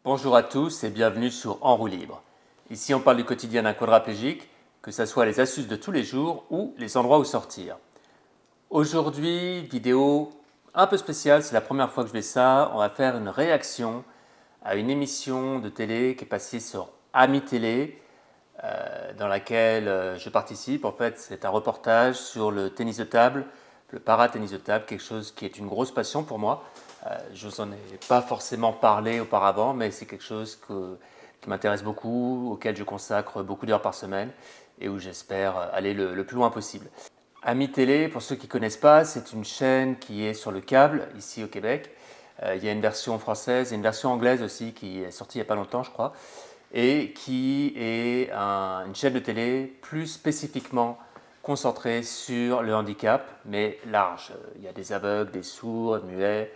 Bonjour à tous et bienvenue sur En roue libre. Ici on parle du quotidien d'un quadraplégique, que ce soit les astuces de tous les jours ou les endroits où sortir. Aujourd'hui, vidéo un peu spéciale, c'est la première fois que je fais ça. On va faire une réaction à une émission de télé qui est passée sur Ami Télé, dans laquelle je participe. En fait, c'est un reportage sur le tennis de table, le para-tennis de table, quelque chose qui est une grosse passion pour moi. Je vous en ai pas forcément parlé auparavant, mais c'est quelque chose qui m'intéresse beaucoup, auquel je consacre beaucoup d'heures par semaine et où j'espère aller le plus loin possible. Ami Télé, pour ceux qui ne connaissent pas, c'est une chaîne qui est sur le câble, ici au Québec. Il y a une version française et une version anglaise aussi qui est sortie il n'y a pas longtemps, je crois, et qui est une chaîne de télé plus spécifiquement concentrée sur le handicap, mais large. Il y a des aveugles, des sourds, muets,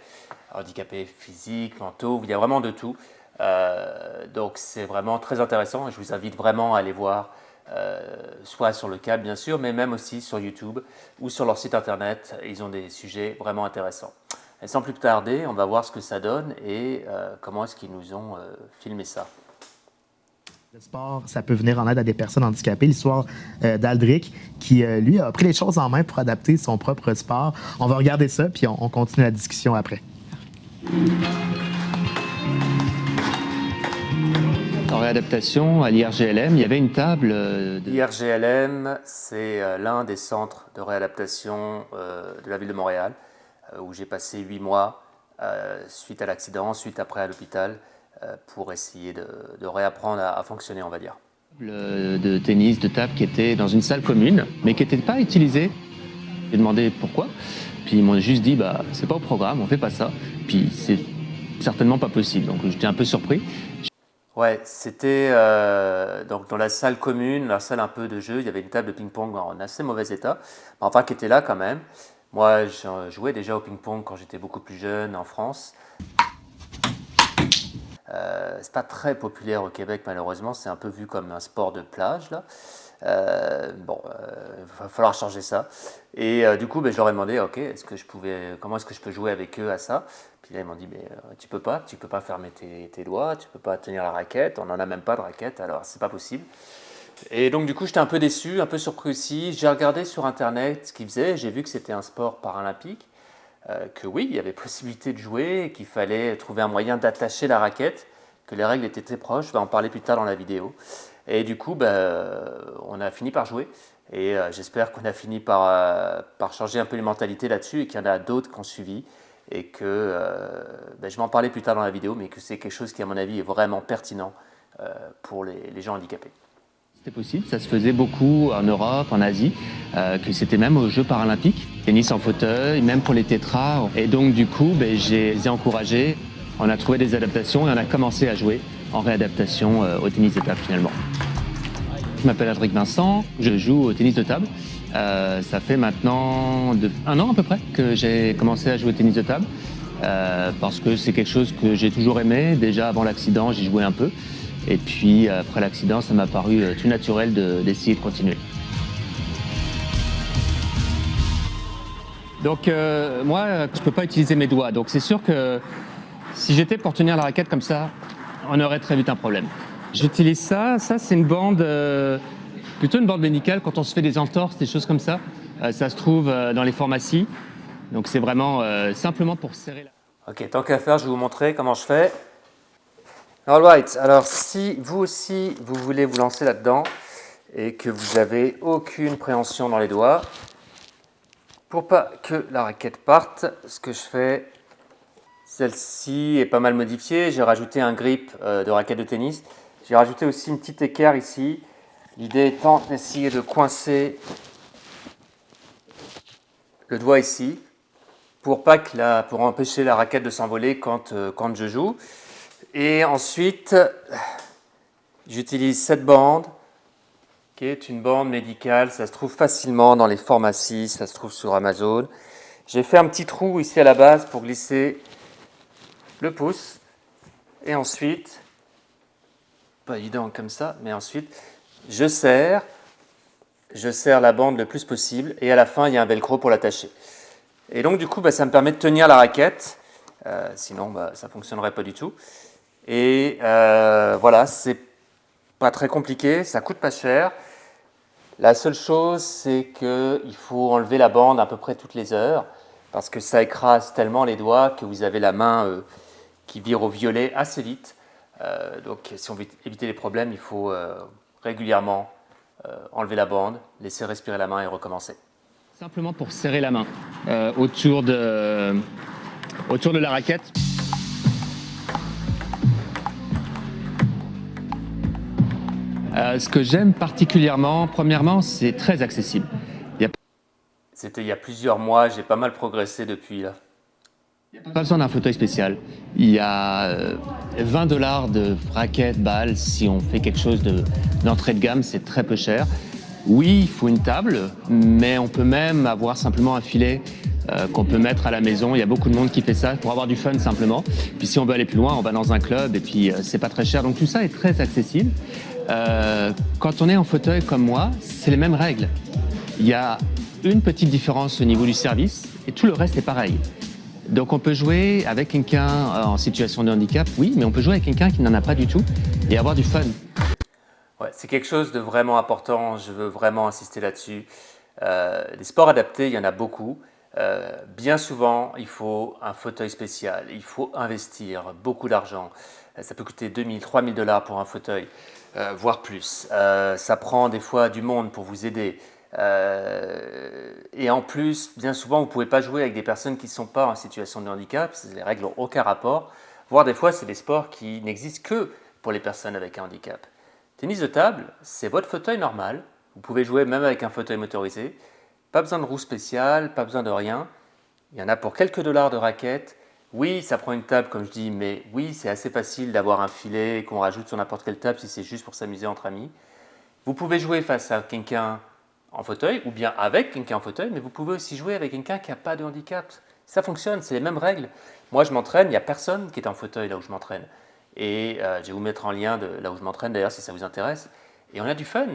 handicapés physiques, mentaux, il y a vraiment de tout. Donc c'est vraiment très intéressant et je vous invite vraiment à aller voir, soit sur le câble bien sûr, mais même aussi sur YouTube ou sur leur site internet. Ils ont des sujets vraiment intéressants. Et sans plus tarder, on va voir ce que ça donne et comment est-ce qu'ils nous ont filmé ça. Le sport, ça peut venir en aide à des personnes handicapées. L'histoire d'Aldric, qui, lui, a pris les choses en main pour adapter son propre sport. On va regarder ça, puis on continue la discussion après. En réadaptation, à l'IRGLM, il y avait une table L'IRGLM, c'est l'un des centres de réadaptation de la ville de Montréal, où j'ai passé 8 mois suite à l'accident, suite après à l'hôpital, pour essayer de réapprendre à fonctionner, on va dire. de tennis, de table qui était dans une salle commune, mais qui n'était pas utilisée. J'ai demandé pourquoi, puis ils m'ont juste dit c'est pas au programme, on fait pas ça, puis c'est certainement pas possible. Donc j'étais un peu surpris. Ouais, c'était donc dans la salle commune, la salle un peu de jeu, il y avait une table de ping-pong en assez mauvais état, mais enfin qui était là quand même. Moi, je jouais déjà au ping-pong quand j'étais beaucoup plus jeune en France. C'est pas très populaire au Québec malheureusement, c'est un peu vu comme un sport de plage là. Va falloir changer ça. Et du coup, je leur ai demandé, ok, comment est-ce que je peux jouer avec eux à ça? Puis là, ils m'ont dit, tu peux pas fermer tes doigts, tu peux pas tenir la raquette, on n'en a même pas de raquette, alors c'est pas possible. Et donc du coup, j'étais un peu déçu, un peu surpris aussi. J'ai regardé sur internet ce qu'ils faisaient, j'ai vu que c'était un sport paralympique, que oui, il y avait possibilité de jouer, qu'il fallait trouver un moyen d'attacher la raquette, que les règles étaient très proches, on va en parler plus tard dans la vidéo. Et du coup, on a fini par jouer. Et j'espère qu'on a fini par changer un peu les mentalités là-dessus et qu'il y en a d'autres qui ont suivi. Et que, je vais en parler plus tard dans la vidéo, mais que c'est quelque chose qui, à mon avis, est vraiment pertinent pour les gens handicapés. C'était possible, ça se faisait beaucoup en Europe, en Asie, que c'était même aux Jeux paralympiques, tennis en fauteuil, même pour les tétras. Et donc du coup, je les ai encouragés, on a trouvé des adaptations et on a commencé à jouer en réadaptation au tennis de table finalement. Je m'appelle Aldric Vincent, je joue au tennis de table. Ça fait maintenant un an à peu près que j'ai commencé à jouer au tennis de table, parce que c'est quelque chose que j'ai toujours aimé. Déjà avant l'accident, j'y jouais un peu. Et puis après l'accident, ça m'a paru tout naturel d'essayer de continuer. Donc moi, je ne peux pas utiliser mes doigts. Donc c'est sûr que si j'étais pour tenir la raquette comme ça, on aurait très vite un problème. J'utilise ça. Ça, c'est une bande, plutôt une bande médicale quand on se fait des entorses, des choses comme ça. Ça se trouve dans les pharmacies. Donc c'est vraiment simplement pour serrer la... Ok, tant qu'à faire, je vais vous montrer comment je fais. Alright, alors si vous aussi vous voulez vous lancer là-dedans et que vous n'avez aucune préhension dans les doigts, pour pas que la raquette parte, ce que je fais, celle-ci est pas mal modifiée, j'ai rajouté un grip de raquette de tennis, j'ai rajouté aussi une petite équerre ici, l'idée étant d'essayer de coincer le doigt ici pour empêcher la raquette de s'envoler quand je joue. Et ensuite, j'utilise cette bande, qui est une bande médicale. Ça se trouve facilement dans les pharmacies, ça se trouve sur Amazon. J'ai fait un petit trou ici à la base pour glisser le pouce. Et ensuite, pas évident comme ça, mais ensuite, je serre la bande le plus possible. Et à la fin, il y a un velcro pour l'attacher. Et donc, du coup, ça me permet de tenir la raquette. Sinon, ça ne fonctionnerait pas du tout. Et voilà, c'est pas très compliqué, ça coûte pas cher. La seule chose, c'est qu'il faut enlever la bande à peu près toutes les heures parce que ça écrase tellement les doigts que vous avez la main qui vire au violet assez vite. Donc si on veut éviter les problèmes, il faut régulièrement enlever la bande, laisser respirer la main et recommencer. Simplement pour serrer la main autour de la raquette. Ce que j'aime particulièrement, premièrement, c'est très accessible. C'était il y a plusieurs mois, j'ai pas mal progressé depuis là. Pas besoin d'un fauteuil spécial. Il y a 20 $ de raquettes, balles. Si on fait quelque chose d'entrée de gamme, c'est très peu cher. Oui, il faut une table, mais on peut même avoir simplement un filet qu'on peut mettre à la maison. Il y a beaucoup de monde qui fait ça pour avoir du fun simplement. Puis si on veut aller plus loin, on va dans un club et puis c'est pas très cher. Donc tout ça est très accessible. Quand on est en fauteuil comme moi, c'est les mêmes règles. Il y a une petite différence au niveau du service et tout le reste est pareil. Donc on peut jouer avec quelqu'un en situation de handicap, oui, mais on peut jouer avec quelqu'un qui n'en a pas du tout et avoir du fun. Ouais, c'est quelque chose de vraiment important, je veux vraiment insister là-dessus. Les sports adaptés, il y en a beaucoup. Bien souvent, il faut un fauteuil spécial, il faut investir beaucoup d'argent. Ça peut coûter 2 000, 3 000 $ pour un fauteuil, voire plus. Ça prend des fois du monde pour vous aider. Et en plus, bien souvent, vous ne pouvez pas jouer avec des personnes qui ne sont pas en situation de handicap. Les règles n'ont aucun rapport. Voire des fois, c'est des sports qui n'existent que pour les personnes avec un handicap. Tennis de table, c'est votre fauteuil normal. Vous pouvez jouer même avec un fauteuil motorisé. Pas besoin de roue spéciale, pas besoin de rien. Il y en a pour quelques dollars de raquettes. Oui, ça prend une table, comme je dis, mais oui, c'est assez facile d'avoir un filet qu'on rajoute sur n'importe quelle table si c'est juste pour s'amuser entre amis. Vous pouvez jouer face à quelqu'un en fauteuil ou bien avec quelqu'un en fauteuil, mais vous pouvez aussi jouer avec quelqu'un qui n'a pas de handicap. Ça fonctionne, c'est les mêmes règles. Moi, je m'entraîne, il n'y a personne qui est en fauteuil là où je m'entraîne. Et je vais vous mettre en lien de là où je m'entraîne d'ailleurs si ça vous intéresse. Et on a du fun.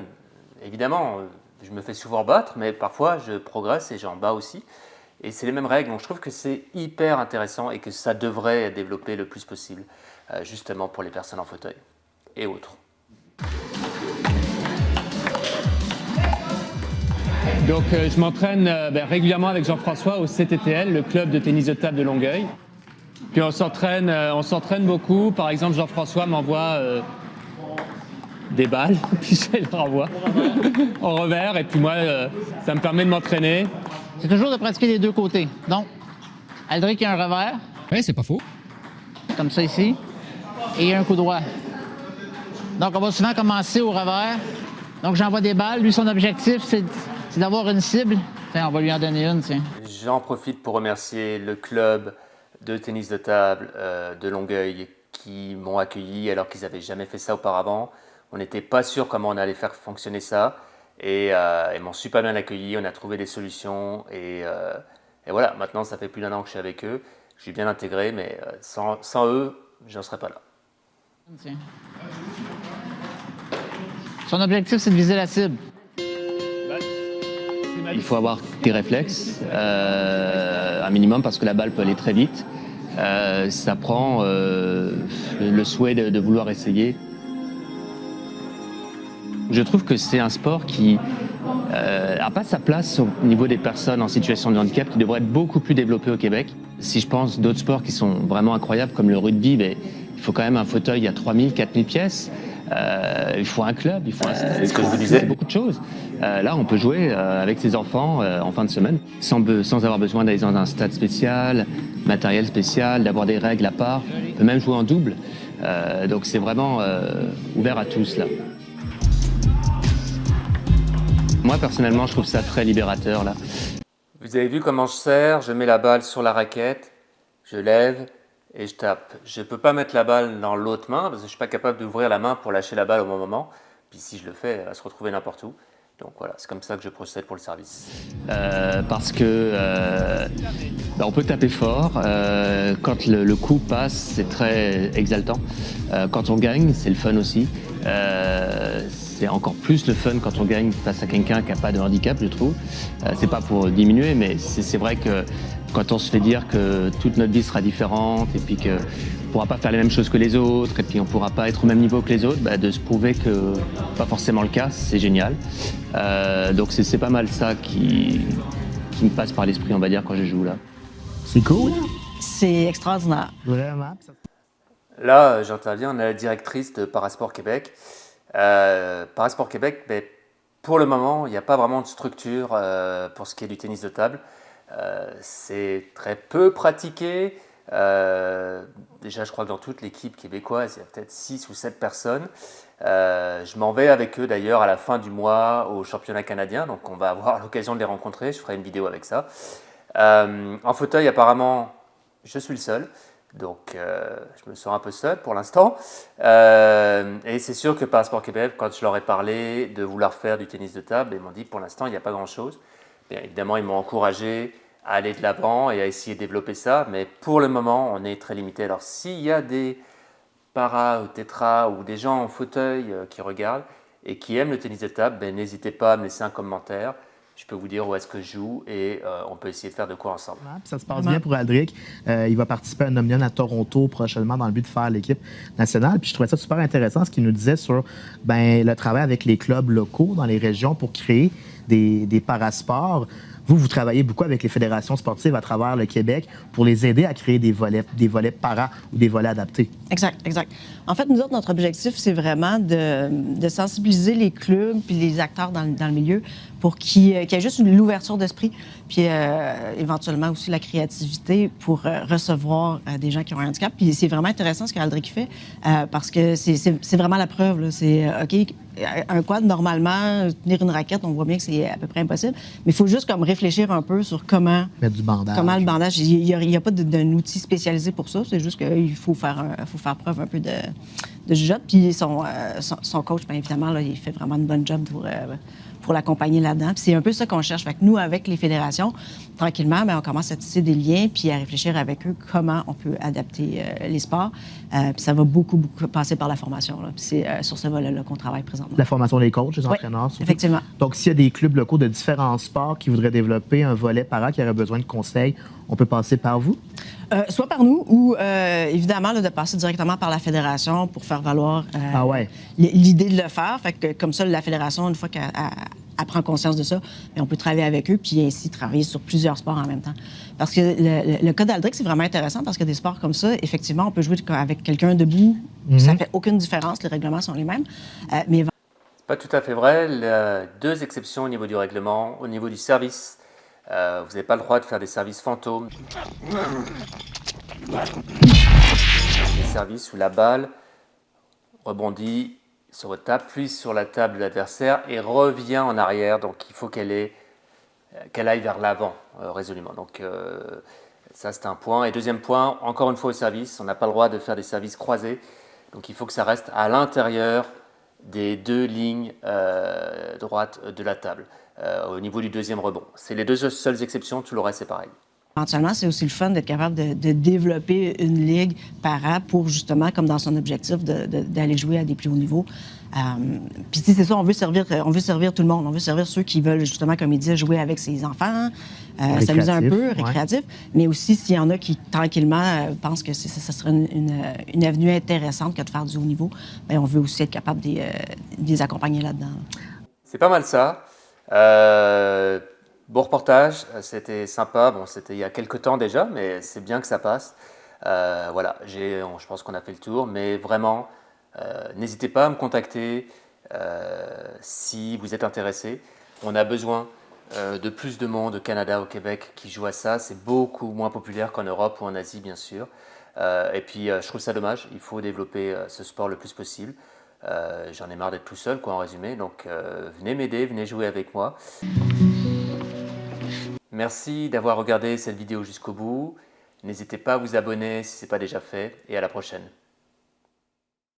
Évidemment, je me fais souvent battre, mais parfois je progresse et j'en bats aussi. Et c'est les mêmes règles. Donc je trouve que c'est hyper intéressant et que ça devrait être développé le plus possible, justement pour les personnes en fauteuil et autres. Donc je m'entraîne régulièrement avec Jean-François au CTTL, le club de tennis de table de Longueuil. Puis on s'entraîne beaucoup. Par exemple, Jean-François m'envoie des balles, puis je les renvoie en revers. Et puis moi, ça me permet de m'entraîner. C'est toujours de pratiquer les deux côtés. Donc, Aldric a un revers. Oui, c'est pas faux. Comme ça ici. Et il y a un coup droit. Donc, on va souvent commencer au revers. Donc, j'envoie des balles. Lui, son objectif, c'est d'avoir une cible. Tiens, on va lui en donner une, tiens. J'en profite pour remercier le club de tennis de table de Longueuil qui m'ont accueilli alors qu'ils n'avaient jamais fait ça auparavant. On n'était pas sûr comment on allait faire fonctionner ça et ils m'ont super bien accueilli. On a trouvé des solutions et voilà, maintenant ça fait plus d'1 an que je suis avec eux. Je suis bien intégré, mais sans eux, je n'en serais pas là. Tiens. Son objectif, c'est de viser la cible. Il faut avoir des réflexes, un minimum, parce que la balle peut aller très vite. Ça prend le souhait de vouloir essayer. Je trouve que c'est un sport qui n'a pas sa place au niveau des personnes en situation de handicap, qui devrait être beaucoup plus développé au Québec. Si je pense d'autres sports qui sont vraiment incroyables, comme le rugby, il faut quand même un fauteuil à 3 000, 4 000 pièces. Il faut un club, il faut un stade. C'est ce que je vous disais. Beaucoup de choses. Là, on peut jouer avec ses enfants en fin de semaine sans avoir besoin d'aller dans un stade spécial, matériel spécial, d'avoir des règles à part. On peut même jouer en double. Donc c'est vraiment ouvert à tous là. Moi personnellement, je trouve ça très libérateur là. Vous avez vu comment je sers, je mets la balle sur la raquette, je lève et je tape. Je ne peux pas mettre la balle dans l'autre main parce que je ne suis pas capable d'ouvrir la main pour lâcher la balle au bon moment. Puis si je le fais, elle va se retrouver n'importe où. Donc voilà, c'est comme ça que je procède pour le service. Parce que on peut taper fort. Quand le coup passe, c'est très exaltant. Quand on gagne, c'est le fun aussi. C'est encore plus le fun quand on gagne face à quelqu'un qui n'a pas de handicap, je trouve. C'est pas pour diminuer, mais c'est vrai que Quand on se fait dire que toute notre vie sera différente et puis qu'on ne pourra pas faire les mêmes choses que les autres et puis on ne pourra pas être au même niveau que les autres, de se prouver que pas forcément le cas, c'est génial. Donc c'est pas mal ça qui me passe par l'esprit, on va dire, quand je joue là. C'est cool. C'est extraordinaire. Vraiment. Là, j'interviens, on est la directrice de Parasport Québec. Parasport Québec, pour le moment, il n'y a pas vraiment de structure pour ce qui est du tennis de table. C'est très peu pratiqué. Déjà, je crois que dans toute l'équipe québécoise, il y a peut-être 6 ou 7 personnes. Je m'en vais avec eux d'ailleurs à la fin du mois au championnat canadien, donc on va avoir l'occasion de les rencontrer. Je ferai une vidéo avec ça. En fauteuil, apparemment, je suis le seul. Donc, je me sens un peu seul pour l'instant. Et c'est sûr que Parasport Québec, quand je leur ai parlé de vouloir faire du tennis de table, ils m'ont dit pour l'instant, il n'y a pas grand-chose. Bien évidemment, ils m'ont encouragé à aller de l'avant et à essayer de développer ça. Mais pour le moment, on est très limité. Alors, s'il y a des para ou tétra ou des gens en fauteuil qui regardent et qui aiment le tennis de table, n'hésitez pas à me laisser un commentaire. Je peux vous dire où est-ce que je joue et on peut essayer de faire de quoi ensemble. Puis ça se passe bien pour Aldric. Il va participer à un Omnium à Toronto prochainement dans le but de faire l'équipe nationale. Puis je trouvais ça super intéressant ce qu'il nous disait sur le travail avec les clubs locaux dans les régions pour créer des parasports. Vous travaillez beaucoup avec les fédérations sportives à travers le Québec pour les aider à créer des volets para ou des volets adaptés. Exact, exact. En fait, nous autres, notre objectif, c'est vraiment de sensibiliser les clubs puis les acteurs dans le milieu pour qu'il y ait juste l'ouverture d'esprit, puis éventuellement aussi la créativité pour recevoir des gens qui ont un handicap. Puis c'est vraiment intéressant ce qu'Aldric fait, parce que c'est vraiment la preuve. Là. C'est, OK, un quad, normalement, tenir une raquette, on voit bien que c'est à peu près impossible, mais il faut juste comme réfléchir un peu sur comment... Mettre du bandage. Comment le bandage. Il n'y a pas d'un outil spécialisé pour ça, c'est juste qu'il faut faire preuve un peu de jugeote. Puis son coach, bien évidemment, là, il fait vraiment une bonne job pour l'accompagner là-dedans. Puis c'est un peu ça qu'on cherche. Fait que nous, avec les fédérations, tranquillement, on commence à tisser des liens puis à réfléchir avec eux comment on peut adapter les sports. Puis ça va beaucoup passer par la formation. Là. Puis c'est sur ce volet-là qu'on travaille présentement. La formation des coachs, des entraîneurs. Oui, effectivement. Donc, s'il y a des clubs locaux de différents sports qui voudraient développer un volet para qui aurait besoin de conseils, on peut passer par vous? Soit par nous ou, évidemment, là, de passer directement par la fédération pour faire valoir l'idée de le faire. Fait que, comme ça, la fédération, une fois qu'elle prend conscience de ça, on peut travailler avec eux puis ainsi travailler sur plusieurs sports en même temps. Parce que le cas d'Aldric, c'est vraiment intéressant parce que des sports comme ça, effectivement, on peut jouer avec quelqu'un debout. Ça fait aucune différence. Les règlements sont les mêmes. Mais pas tout à fait vrai. Il y a 2 exceptions au niveau du règlement. Au niveau du service, vous n'avez pas le droit de faire des services fantômes. Des services où la balle rebondit sur votre table, puis sur la table de l'adversaire et revient en arrière. Donc il faut qu'elle aille vers l'avant résolument. Donc ça c'est un point. Et deuxième point, encore une fois au service, on n'a pas le droit de faire des services croisés. Donc il faut que ça reste à l'intérieur des 2 lignes droites de la table, au niveau du deuxième rebond. C'est les 2 seules exceptions, tout le reste c'est pareil. Éventuellement, c'est aussi le fun d'être capable de développer une ligue para pour justement, comme dans son objectif, d'aller jouer à des plus hauts niveaux. Puis c'est ça, on veut servir tout le monde. On veut servir ceux qui veulent justement, comme il dit, jouer avec ses enfants, s'amuser un peu, récréatif. Mais aussi, s'il y en a qui, tranquillement, pensent que ça serait une avenue intéressante que de faire du haut niveau, on veut aussi être capable de les accompagner là-dedans. C'est pas mal ça. Beau reportage, c'était sympa. Bon, c'était il y a quelques temps déjà, mais c'est bien que ça passe. Voilà, je pense qu'on a fait le tour, mais vraiment, n'hésitez pas à me contacter si vous êtes intéressé. On a besoin de plus de monde au Canada, au Québec qui joue à ça. C'est beaucoup moins populaire qu'en Europe ou en Asie, bien sûr. Et puis, je trouve ça dommage. Il faut développer ce sport le plus possible. J'en ai marre d'être tout seul, en résumé. Donc, venez m'aider, venez jouer avec moi. Merci d'avoir regardé cette vidéo jusqu'au bout. N'hésitez pas à vous abonner si ce n'est pas déjà fait et à la prochaine.